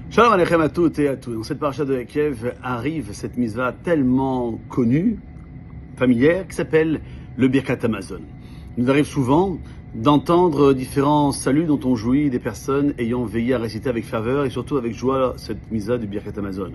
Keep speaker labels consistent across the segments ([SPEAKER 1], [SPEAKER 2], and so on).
[SPEAKER 1] Shalom Aleichem à toutes et à tous. Dans cette paracha de Ekev arrive cette mitzvah tellement connue, familière, qui s'appelle le Birkat Hamazon. Il nous arrive souvent d'entendre différents saluts dont on jouit des personnes ayant veillé à réciter avec faveur et surtout avec joie cette mitzvah du Birkat Hamazon.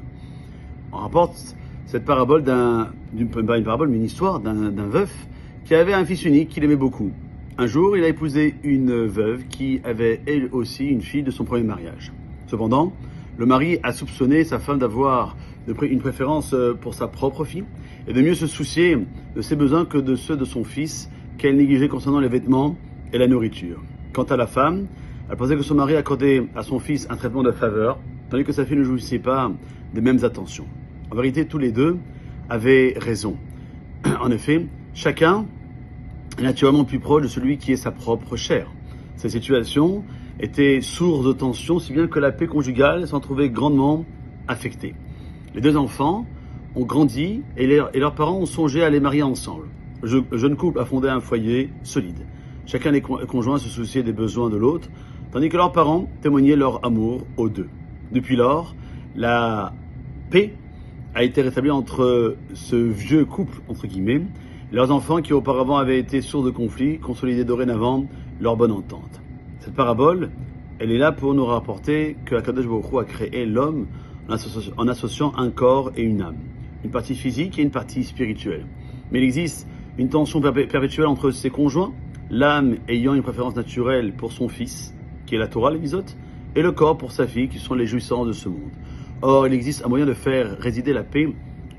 [SPEAKER 1] On rapporte cette parabole pas une parabole, mais une histoire d'un veuf qui avait un fils unique qu'il aimait beaucoup. Un jour, il a épousé une veuve qui avait elle aussi une fille de son premier mariage. Cependant, le mari a soupçonné sa femme d'avoir une préférence pour sa propre fille et de mieux se soucier de ses besoins que de ceux de son fils qu'elle négligeait concernant les vêtements et la nourriture. Quant à la femme, elle pensait que son mari accordait à son fils un traitement de faveur, tandis que sa fille ne jouissait pas des mêmes attentions. En vérité, tous les deux avaient raison. En effet, chacun est naturellement plus proche de celui qui est sa propre chair. Cette situation était source de tension, si bien que la paix conjugale s'en trouvait grandement affectée. Les deux enfants ont grandi et leurs parents ont songé à les marier ensemble. Le jeune couple a fondé un foyer solide. Chacun des conjoints se souciait des besoins de l'autre, tandis que leurs parents témoignaient leur amour aux deux. Depuis lors, la paix a été rétablie entre ce vieux couple, entre guillemets, et leurs enfants qui auparavant avaient été source de conflits, consolidaient dorénavant leur bonne entente. Cette parabole, elle est là pour nous rapporter que Akadosh Baruch Hu a créé l'homme en associant un corps et une âme. Une partie physique et une partie spirituelle. Mais il existe une tension perpétuelle entre ses conjoints, l'âme ayant une préférence naturelle pour son fils, qui est la Torah, les Mitzvot, et le corps pour sa fille, qui sont les jouissances de ce monde. Or, il existe un moyen de faire résider la paix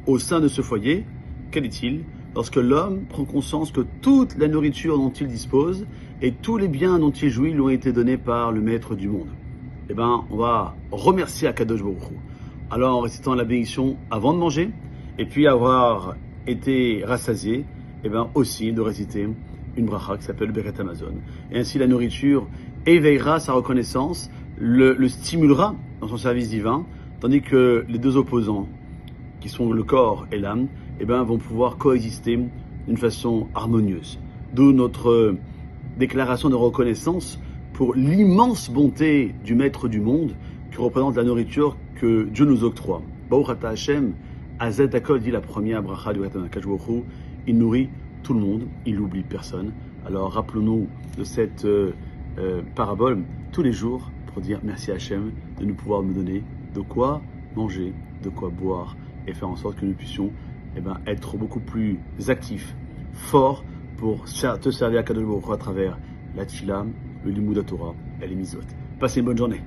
[SPEAKER 1] au sein de ce foyer. Quel est-il ? Lorsque l'homme prend conscience que toute la nourriture dont il dispose et tous les biens dont il jouit lui ont été donnés par le maître du monde. Eh bien, on va remercier Akadosh Baruch Hu. Alors, en récitant la bénédiction avant de manger, et puis avoir été rassasié, eh bien aussi de réciter une bracha qui s'appelle le Birkat Hamazon. Et ainsi, la nourriture éveillera sa reconnaissance, le stimulera dans son service divin, tandis que les deux opposants, qui sont le corps et l'âme, eh bien, vont pouvoir coexister d'une façon harmonieuse. D'où notre déclaration de reconnaissance pour l'immense bonté du maître du monde qui représente la nourriture que Dieu nous octroie. Baruch Ata Hashem, Azet Akol dit la première bracha du Akadosh Baruch Hu, il nourrit tout le monde, il n'oublie personne. Alors rappelons-nous de cette parabole tous les jours pour dire merci à Hashem de nous pouvoir nous donner de quoi manger, de quoi boire et faire en sorte que nous puissions être beaucoup plus actifs, forts pour te servir à Kadosh Baruch Hu à travers la Tfila, le Limud Torah et les Mitzvot. Passez une bonne journée.